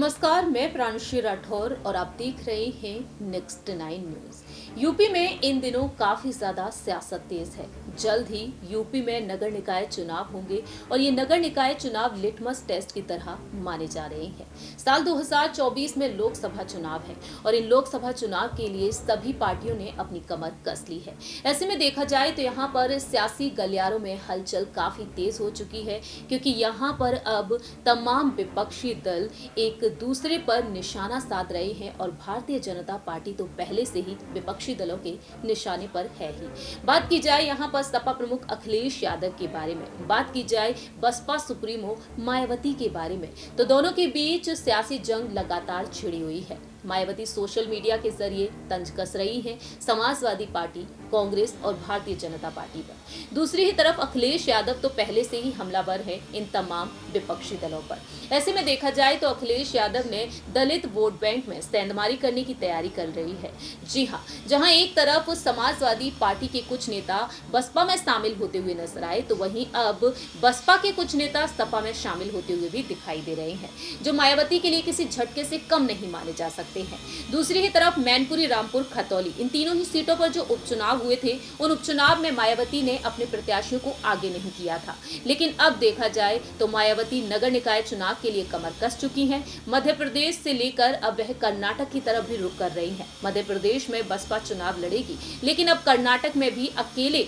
नमस्कार, मैं प्रांशु राठौर और आप देख रहे हैं नेक्स्ट 9 न्यूज। यूपी में इन दिनों काफी ज्यादा सियासत तेज है। जल्द ही यूपी में नगर निकाय चुनाव होंगे और ये नगर निकाय चुनाव लिटमस टेस्ट की तरह माने जा रहे हैं। साल 2024 में लोकसभा चुनाव है और इन लोकसभा चुनाव के लिए सभी पार्टियों ने अपनी कमर कस ली है। ऐसे में देखा जाए तो यहाँ पर सियासी गलियारों में हलचल काफी तेज हो चुकी है, क्योंकि यहाँ पर अब तमाम विपक्षी दल एक दूसरे पर निशाना साध रहे हैं और भारतीय जनता पार्टी तो पहले से ही विपक्षी दलों के निशाने पर है ही। बात की जाए यहाँ पर सपा प्रमुख अखिलेश यादव के बारे में, बात की जाए बसपा सुप्रीमो मायावती के बारे में, तो दोनों के बीच सियासी जंग लगातार छिड़ी हुई है। मायावती सोशल मीडिया के जरिए तंज कस रही हैं समाजवादी पार्टी, कांग्रेस और भारतीय जनता पार्टी पर। दूसरी ही तरफ अखिलेश यादव तो पहले से ही हमलावर है इन तमाम विपक्षी दलों पर। ऐसे में देखा जाए तो अखिलेश यादव ने दलित वोट बैंक में सेंधमारी करने की तैयारी कर रही है। जी हाँ, जहां एक तरफ समाजवादी पार्टी के कुछ नेता बसपा में शामिल होते हुए नजर आए, तो वहीं अब बसपा के कुछ नेता सपा में शामिल होते हुए भी दिखाई दे रहे हैं, जो मायावती के लिए किसी झटके से कम नहीं माने जा सकते हैं। दूसरी ही तरफ मैनपुरी, रामपुर, खतौली, इन तीनों ही सीटों पर जो उपचुनाव हुए थे, उन उपचुनाव में मायावती ने अपने प्रत्याशियों को आगे नहीं किया था। लेकिन अब देखा जाए तो मायावती नगर निकाय चुनाव के लिए कमर कस चुकी हैं। मध्य प्रदेश से लेकर अब वह कर्नाटक की तरफ भी रुख कर रही हैं। मध्य प्रदेश में बसपा चुनाव लड़ेगी, लेकिन अब कर्नाटक में भी अकेले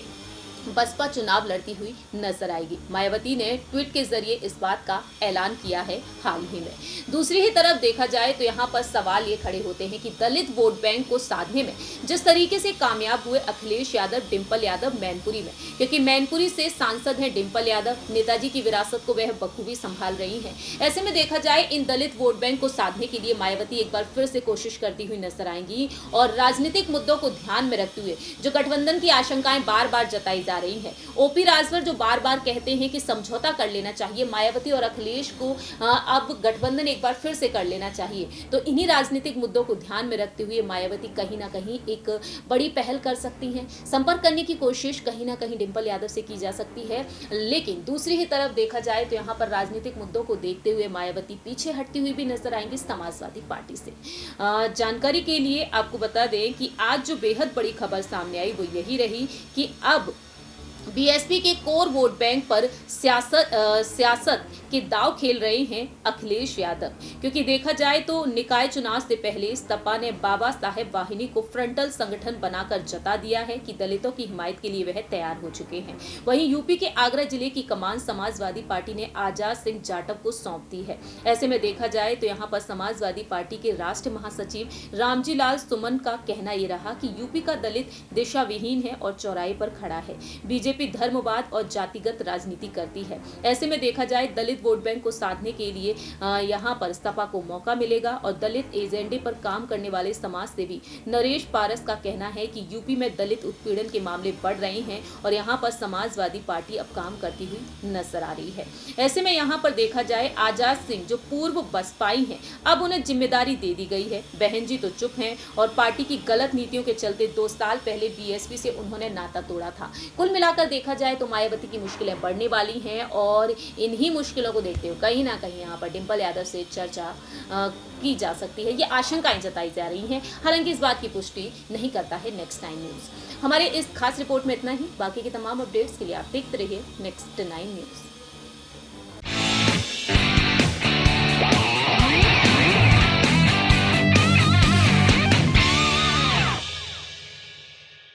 बसपा चुनाव लड़ती हुई नजर आएगी। मायावती ने ट्वीट के जरिए इस बात का ऐलान किया है हाल ही में। दूसरी ही तरफ देखा जाए तो यहाँ पर सवाल ये खड़े होते हैं कि दलित वोट बैंक को साधने में जिस तरीके से कामयाब हुए अखिलेश यादव, डिंपल यादव मैनपुरी में, क्योंकि मैनपुरी से सांसद हैं डिंपल यादव, नेताजी की विरासत को वह बखूबी संभाल रही हैं। ऐसे में देखा जाए इन दलित वोट बैंक को साधने के लिए मायावती एक बार फिर से कोशिश करती हुई नजर आएंगी और राजनीतिक मुद्दों को ध्यान में रखते हुए जो गठबंधन की आशंकाएं बार बार जताई जा रही है, ओपी राजभर जो बार बार कहते हैं कि समझौता कर लेना चाहिए, मायावती और अखिलेश को अब गठबंधन एक बार फिर से कर लेना चाहिए, तो इन्हीं राजनीतिक मुद्दों को ध्यान में रखते हुए मायावती कहीं ना कहीं एक बड़ी पहल कर सकती हैं। संपर्क करने की कोशिश कहीं ना कहीं डिंपल यादव से की जा सकती है। लेकिन दूसरी ही तरफ देखा जाए तो यहाँ पर राजनीतिक मुद्दों को देखते हुए मायावती पीछे हटती हुई भी नजर आएंगी समाजवादी पार्टी से। जानकारी के लिए आपको बता दें कि आज जो बेहद बड़ी खबर सामने आई वो यही रही कि अब बीएसपी के कोर वोट बैंक पर सियासत के दाव खेल रहे हैं अखिलेश यादव, क्योंकि देखा जाए तो निकाय चुनाव से पहले सपा ने बाबा साहेब वाहिनी को फ्रंटल संगठन बनाकर जता दिया है कि दलितों की हिमायत के लिए वह तैयार हो चुके हैं। वहीं यूपी के आगरा जिले की कमान समाजवादी पार्टी ने आजाद सिंह जाटव को सौंप दी है। ऐसे में देखा जाए तो यहाँ पर समाजवादी पार्टी के राष्ट्रीय महासचिव रामजी लाल सुमन का कहना यह रहा कि यूपी का दलित दिशा विहीन है और चौराहे पर खड़ा है। बीजेपी धर्मवाद और जातिगत राजनीति करती है। ऐसे में देखा जाए दलित वोट बैंक को साधने के लिए यहाँ पर सपा को मौका मिलेगा और दलित एजेंडे पर काम करने वाले समाज सेवी नरेश पारस का कहना है कि यूपी में दलित उत्पीड़न के मामले बढ़ रहे हैं और यहाँ पर समाजवादी पार्टी अब काम करती हुई नजर आ रही है। ऐसे में यहाँ पर देखा जाए आजाद सिंह जो पूर्व बसपाई हैं, अब उन्हें जिम्मेदारी दे दी गई है। बहन जी तो चुप हैं और पार्टी की गलत नीतियों के चलते 2 साल पहले बीएसपी से उन्होंने नाता तोड़ा था। कुल मिलाकर देखा जाए तो मायावती की मुश्किलें बढ़ने वाली हैं और इन्हीं मुश्किलों को देखते हुए कहीं ना कहीं यहाँ पर डिंपल यादव से चर्चा की जा सकती है। ये आशंकाएं जताई जा रही हैं, हालांकि इस बात की पुष्टि नहीं करता है नेक्स्ट 9 न्यूज। हमारे इस खास रिपोर्ट में इतना ही। बाकी के तमाम अपडेट्स के लिए आप देखते रहिए नेक्स्ट 9 न्यूज।